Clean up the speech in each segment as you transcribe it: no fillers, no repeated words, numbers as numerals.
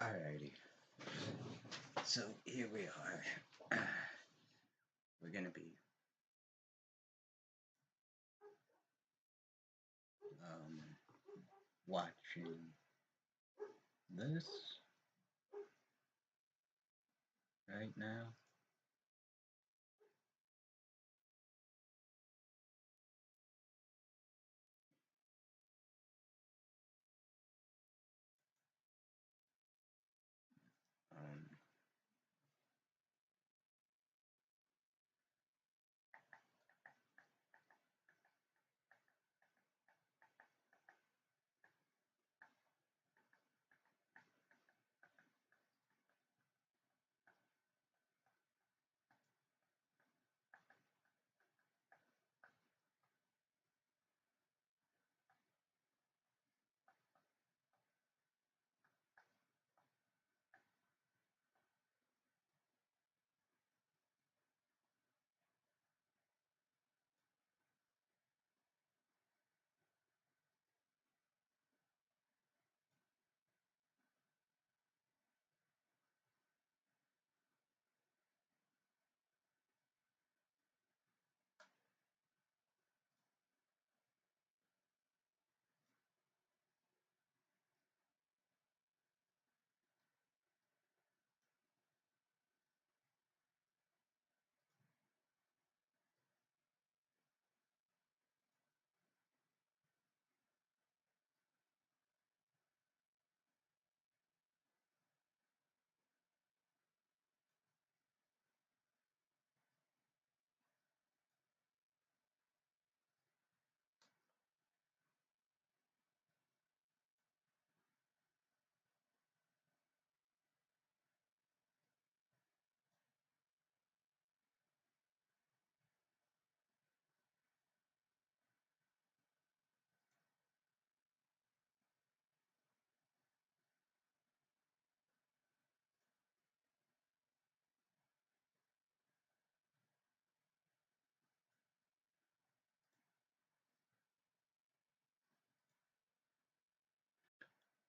Alrighty, so here we are. We're gonna be um, watching this right now. Um,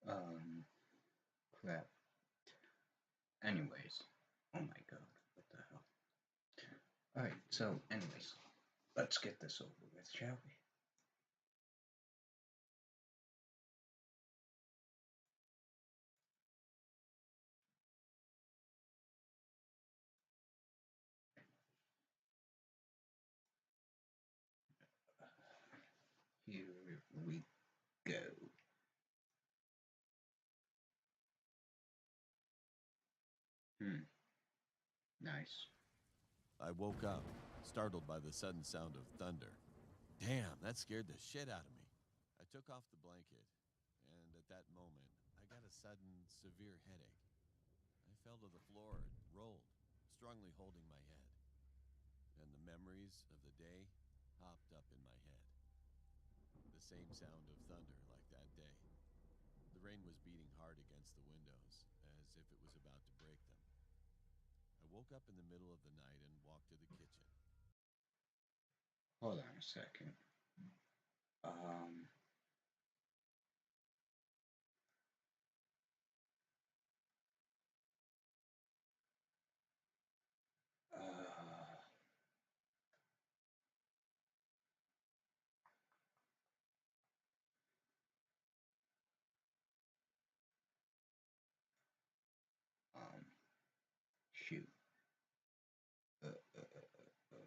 um, crap. Anyways, oh my god, what the hell? Alright, so, anyways, let's get this over with, shall we? Here we go. Hmm, nice. I woke up, startled by the sudden sound of thunder. Damn, that scared the shit out of me. I took off the blanket, and at that moment, I got a sudden, severe headache. I fell to the floor and rolled, strongly holding my head. And the memories of the day hopped up in my head. The same sound of thunder like that day. The rain was beating hard against the windows, as if it was about to break them. I woke up in the middle of the night and walked to the kitchen. Hold on a second. Um, uh, um, shoot. Uh, uh, uh, uh,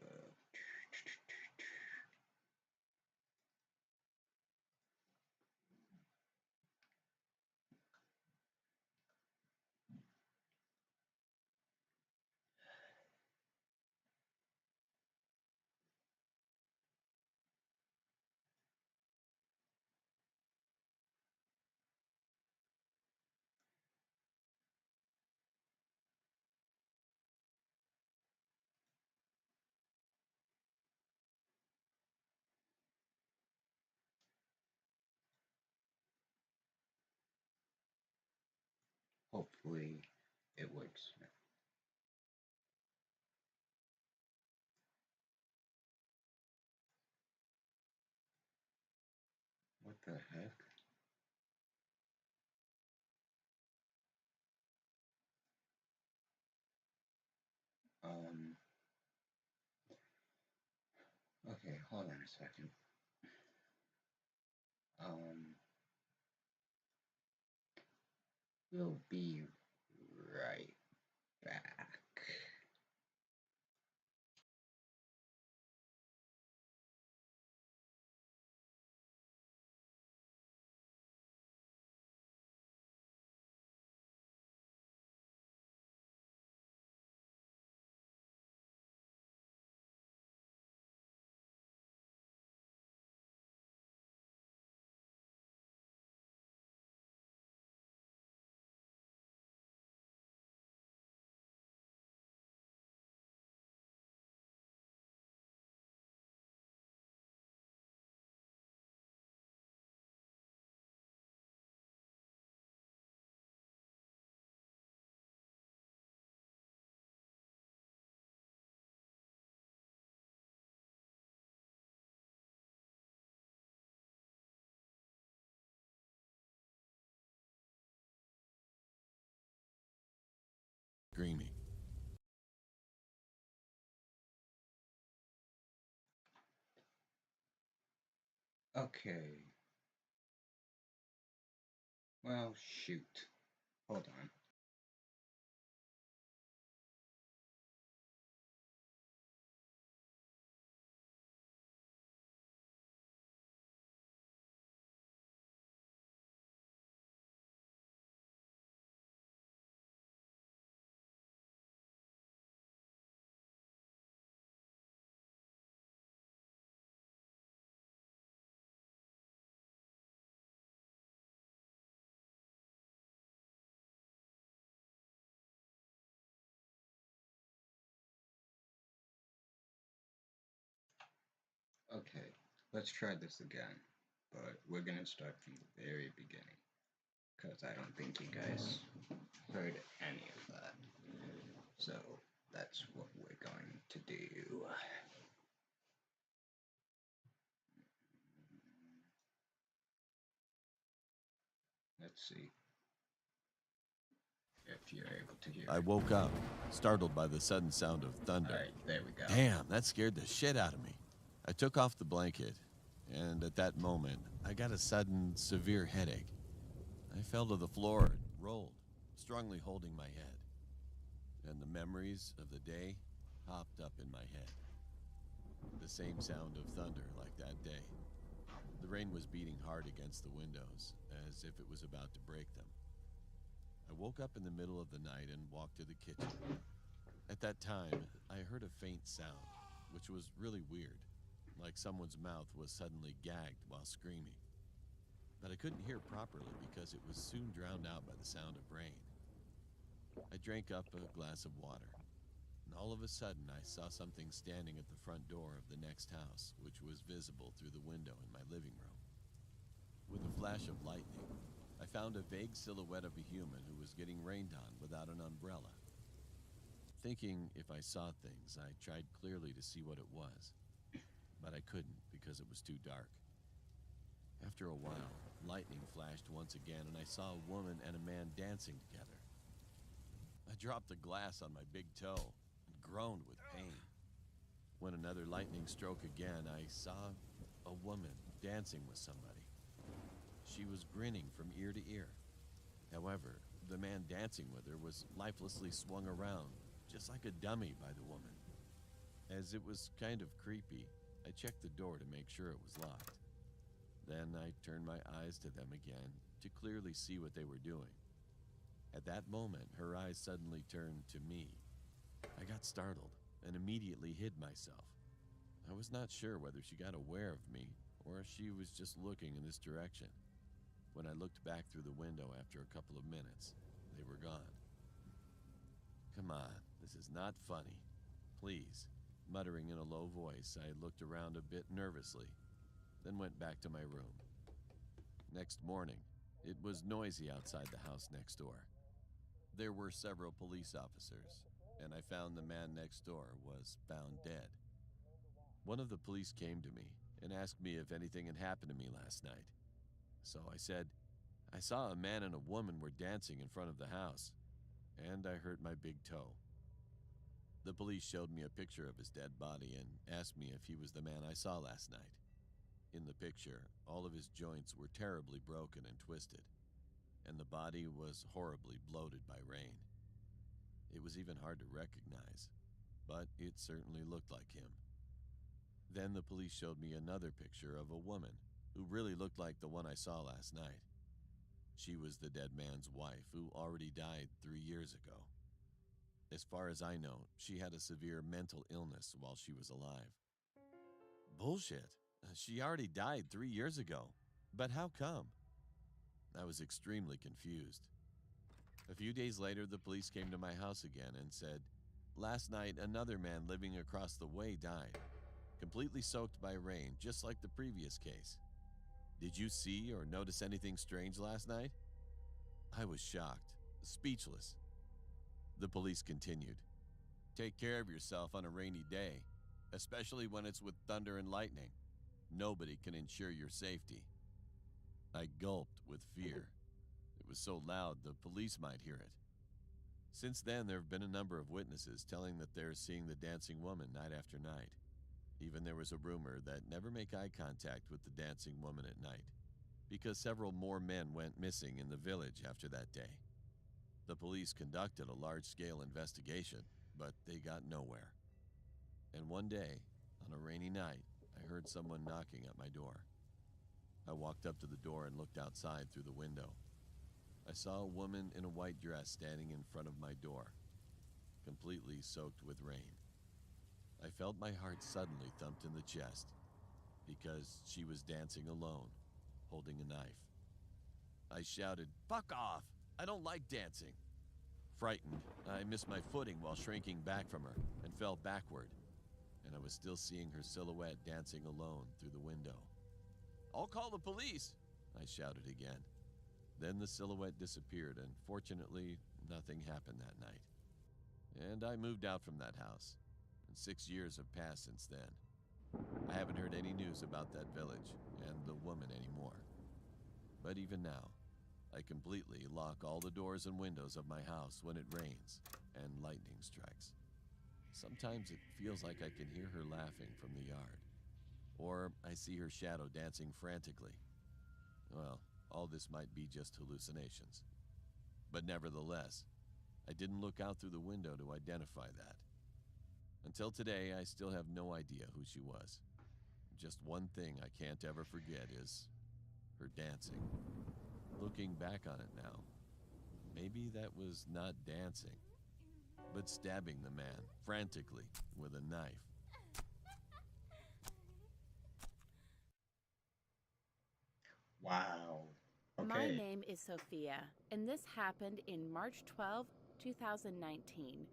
hopefully it works. What the heck? Hold on a second. We'll be right back. Screaming. Okay. Well, shoot. Hold on. Okay, let's try this again. But we're gonna start from the very beginning. Because I don't think you guys heard any of that. So that's what we're going to do. Let's see if you're able to hear I it. woke up, startled by the sudden sound of thunder. Alright, there we go. Damn, that scared the shit out of me. I took off the blanket, and at that moment, I got a sudden, severe headache. I fell to the floor and rolled, strongly holding my head. And the memories of the day hopped up in my head. The same sound of thunder like that day. The rain was beating hard against the windows, as if it was about to break them. I woke up in the middle of the night and walked to the kitchen. At that time, I heard a faint sound, which was really weird, like someone's mouth was suddenly gagged while screaming. But I couldn't hear properly because it was soon drowned out by the sound of rain. I drank up a glass of water, and all of a sudden I saw something standing at the front door of the next house, which was visible through the window in my living room. With a flash of lightning, I found a vague silhouette of a human who was getting rained on without an umbrella. Thinking if I saw things, I tried clearly to see what it was, but I couldn't because it was too dark. After a while, lightning flashed once again, and I saw a woman and a man dancing together. I dropped the glass on my big toe and groaned with pain. When another lightning stroke again, I saw a woman dancing with somebody. She was grinning from ear to ear. However, the man dancing with her was lifelessly swung around, just like a dummy by the woman. As it was kind of creepy, I checked the door to make sure it was locked. Then I turned my eyes to them again to clearly see what they were doing. At that moment, her eyes suddenly turned to me. I got startled and immediately hid myself. I was not sure whether she got aware of me or if she was just looking in this direction. When I looked back through the window after a couple of minutes, they were gone. Come on, this is not funny. Please. Muttering in a low voice, I looked around a bit nervously, then went back to my room. Next morning, it was noisy outside the house next door. There were several police officers, and I found the man next door was found dead. One of the police came to me and asked me if anything had happened to me last night. So I said, I saw a man and a woman were dancing in front of the house, and I hurt my big toe. The police showed me a picture of his dead body and asked me if he was the man I saw last night. In the picture, all of his joints were terribly broken and twisted, and the body was horribly bloated by rain. It was even hard to recognize, but it certainly looked like him. Then the police showed me another picture of a woman who really looked like the one I saw last night. She was the dead man's wife, who already died 3 years ago. As far as I know, she had a severe mental illness while she was alive. Bullshit. She already died 3 years ago. But how come? I was extremely confused. A few days later, the police came to my house again and said, "Last night, another man living across the way died, completely soaked by rain, just like the previous case. Did you see or notice anything strange last night?" I was shocked, speechless. The police continued, "Take care of yourself on a rainy day, especially when it's with thunder and lightning. Nobody can ensure your safety." I gulped with fear. It was so loud the police might hear it. Since then, there have been a number of witnesses telling that they're seeing the dancing woman night after night. Even there was a rumor that never make eye contact with the dancing woman at night, because several more men went missing in the village after that day. The police conducted a large-scale investigation, but they got nowhere. And one day, on a rainy night, I heard someone knocking at my door. I walked up to the door and looked outside through the window. I saw a woman in a white dress standing in front of my door, completely soaked with rain. I felt my heart suddenly thumped in the chest, because she was dancing alone, holding a knife. I shouted, "Fuck off! I don't like dancing." Frightened, I missed my footing while shrinking back from her and fell backward, and I was still seeing her silhouette dancing alone through the window. "I'll call the police," I shouted again. Then the silhouette disappeared, and fortunately, nothing happened that night. And I moved out from that house, and 6 years have passed since then. I haven't heard any news about that village and the woman anymore. But even now, I completely lock all the doors and windows of my house when it rains and lightning strikes. Sometimes it feels like I can hear her laughing from the yard, or I see her shadow dancing frantically. Well, all this might be just hallucinations. But nevertheless, I didn't look out through the window to identify that. Until today, I still have no idea who she was. Just one thing I can't ever forget is her dancing. Looking back on it now, maybe that was not dancing, but stabbing the man frantically with a knife. Wow. My Okay. name is Sophia, and this happened in March 12, 2019.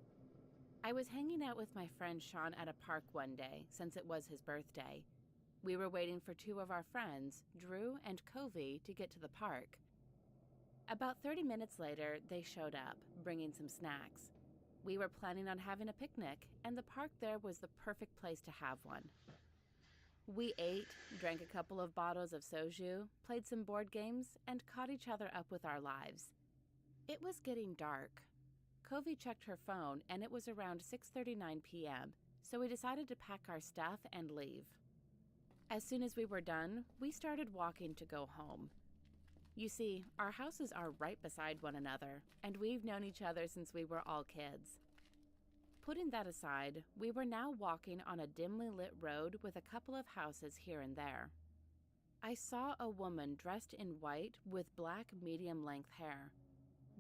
I was hanging out with my friend Sean at a park one day, since it was his birthday. We were waiting for two of our friends, Drew and Covey, to get to the park. About 30 minutes later, they showed up, bringing some snacks. We were planning on having a picnic, and the park there was the perfect place to have one. We ate, drank a couple of bottles of soju, played some board games, and caught each other up with our lives. It was getting dark. Covey checked her phone, and it was around 6:39 p.m., so we decided to pack our stuff and leave. As soon as we were done, we started walking to go home. You see, our houses are right beside one another, and we've known each other since we were all kids. Putting that aside, we were now walking on a dimly lit road with a couple of houses here and there. I saw a woman dressed in white with black medium-length hair.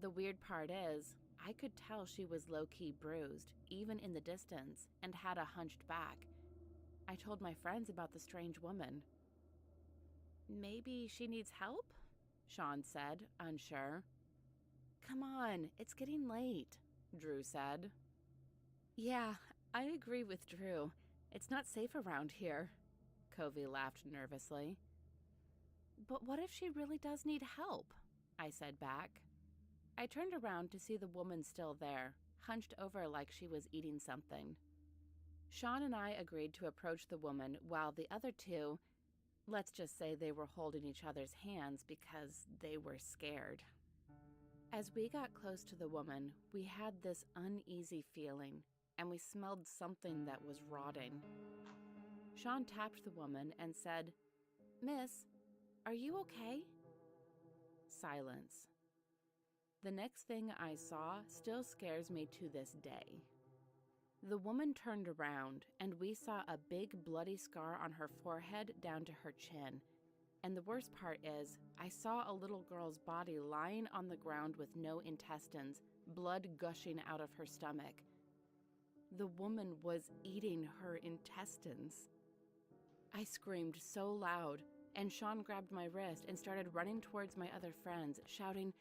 The weird part is, I could tell she was low-key bruised, even in the distance, and had a hunched back. I told my friends about the strange woman. "Maybe she needs help?" Sean said, unsure. "Come on, it's getting late," Drew said. "Yeah, I agree with Drew. It's not safe around here," Covey laughed nervously. "But what if she really does need help?" I said back. I turned around to see the woman still there, hunched over like she was eating something. Sean and I agreed to approach the woman while the other two, let's just say they were holding each other's hands because they were scared. As we got close to the woman, we had this uneasy feeling, and we smelled something that was rotting. Sean tapped the woman and said, "Miss, are you okay?" Silence. The next thing I saw still scares me to this day. The woman turned around, and we saw a big bloody scar on her forehead down to her chin. And the worst part is, I saw a little girl's body lying on the ground with no intestines, blood gushing out of her stomach. The woman was eating her intestines. I screamed so loud, and Sean grabbed my wrist and started running towards my other friends, shouting,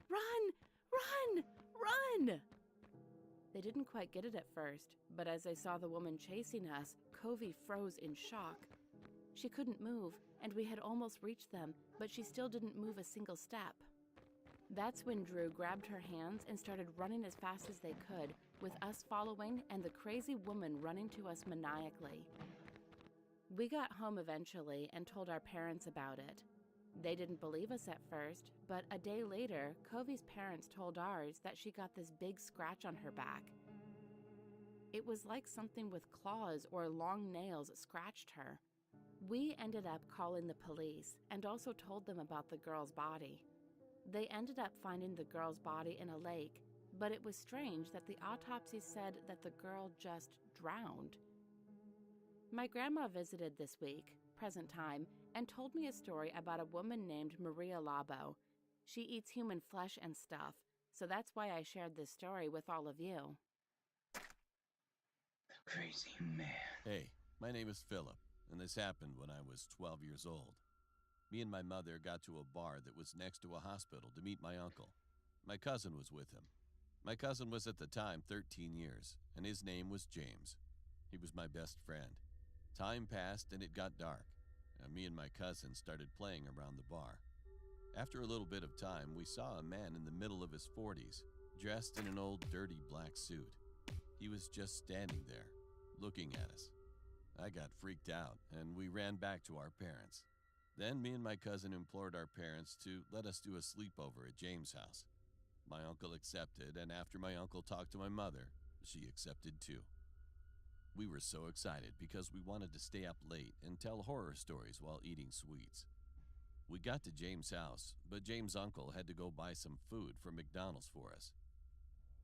"Run! Run! Run!" They didn't quite get it at first, but as they saw the woman chasing us, Covey froze in shock. She couldn't move, and we had almost reached them, but she still didn't move a single step. That's when Drew grabbed her hands and started running as fast as they could, with us following and the crazy woman running to us maniacally. We got home eventually and told our parents about it. They didn't believe us at first, but a day later, Covey's parents told ours that she got this big scratch on her back. It was like something with claws or long nails scratched her. We ended up calling the police and also told them about the girl's body. They ended up finding the girl's body in a lake, but it was strange that the autopsy said that the girl just drowned. My grandma visited this week, present time, and told me a story about a woman named Maria Labo. She eats human flesh and stuff, so that's why I shared this story with all of you. The crazy man. Hey, my name is Philip, and this happened when I was 12 years old. Me and my mother got to a bar that was next to a hospital to meet my uncle. My cousin was with him. My cousin was at the time 13 years, and his name was James. He was my best friend. Time passed and it got dark. Me and my cousin started playing around the bar. After a little bit of time, we saw a man in the middle of his 40s, dressed in an old dirty black suit. He was just standing there, looking at us. I got freaked out, and we ran back to our parents. Then me and my cousin implored our parents to let us do a sleepover at James' house. My uncle accepted, and after my uncle talked to my mother, she accepted too. We were so excited because we wanted to stay up late and tell horror stories while eating sweets. We got to James' house, but James' uncle had to go buy some food from McDonald's for us.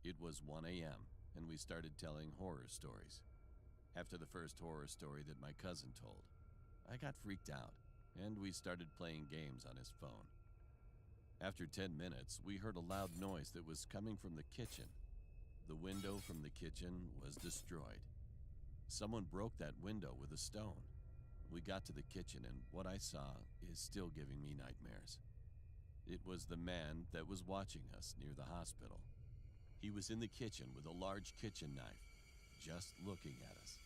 It was 1 a.m., and we started telling horror stories. After the first horror story that my cousin told, I got freaked out, and we started playing games on his phone. After 10 minutes, we heard a loud noise that was coming from the kitchen. The window from the kitchen was destroyed. Someone broke that window with a stone. We got to the kitchen, and what I saw is still giving me nightmares. It was the man that was watching us near the hospital. He was in the kitchen with a large kitchen knife, just looking at us.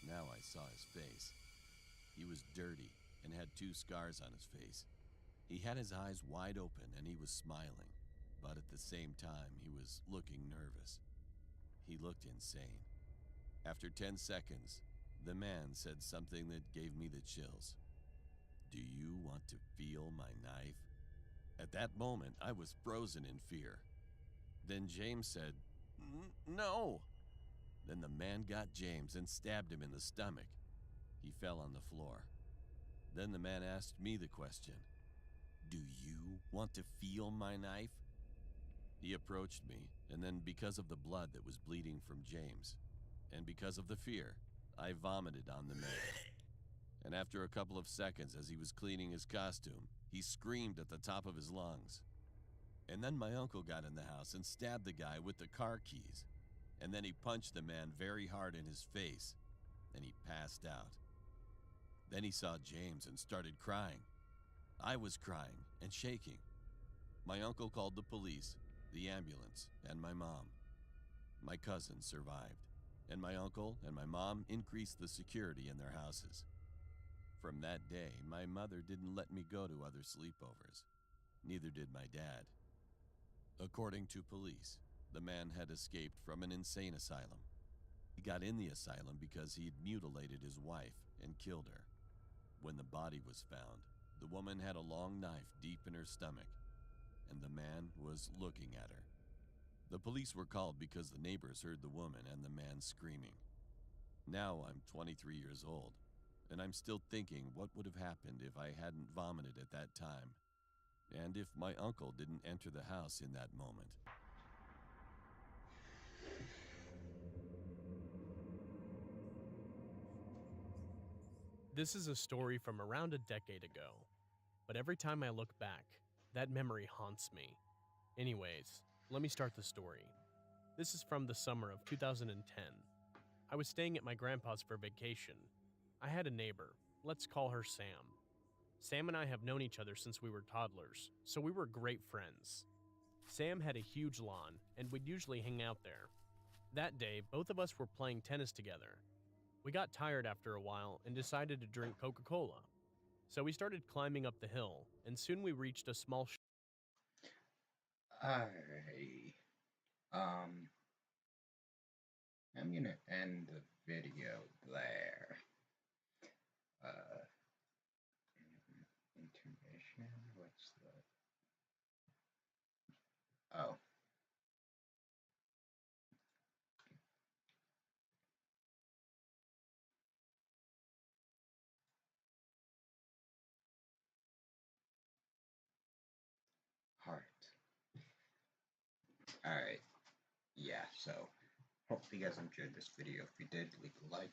Now I saw his face. He was dirty and had 2 scars on his face. He had his eyes wide open and he was smiling, but at the same time he was looking nervous. He looked insane. After 10 seconds, the man said something that gave me the chills. "Do you want to feel my knife?" At that moment, I was frozen in fear. Then James said, "No." Then the man got James and stabbed him in the stomach. He fell on the floor. Then the man asked me the question, "Do you want to feel my knife?" He approached me, and then because of the blood that was bleeding from James, and because of the fear, I vomited on the man. And after a couple of seconds, as he was cleaning his costume, he screamed at the top of his lungs. And then my uncle got in the house and stabbed the guy with the car keys. And then he punched the man very hard in his face, and he passed out. Then he saw James and started crying. I was crying and shaking. My uncle called the police, the ambulance, and my mom. My cousin survived, and my uncle and my mom increased the security in their houses. From that day, my mother didn't let me go to other sleepovers. Neither did my dad. According to police, the man had escaped from an insane asylum. He got in the asylum because he'd mutilated his wife and killed her. When the body was found, the woman had a long knife deep in her stomach, and the man was looking at her. The police were called because the neighbors heard the woman and the man screaming. Now I'm 23 years old, and I'm still thinking what would have happened if I hadn't vomited at that time, and if my uncle didn't enter the house in that moment. This is a story from around a decade ago, but every time I look back, that memory haunts me. Anyways, let me start the story. This is from the summer of 2010. I was staying at my grandpa's for vacation. I had a neighbor, let's call her Sam. Sam and I have known each other since we were toddlers, so we were great friends. Sam had a huge lawn, and we'd usually hang out there. That day, both of us were playing tennis together. We got tired after a while and decided to drink Coca-Cola. So we started climbing up the hill, and soon we reached a small Alright. I'm gonna end the video there. Intermission? What's the... Oh. Heart. Alright. Yeah, so, hope you guys enjoyed this video. If you did, leave a like.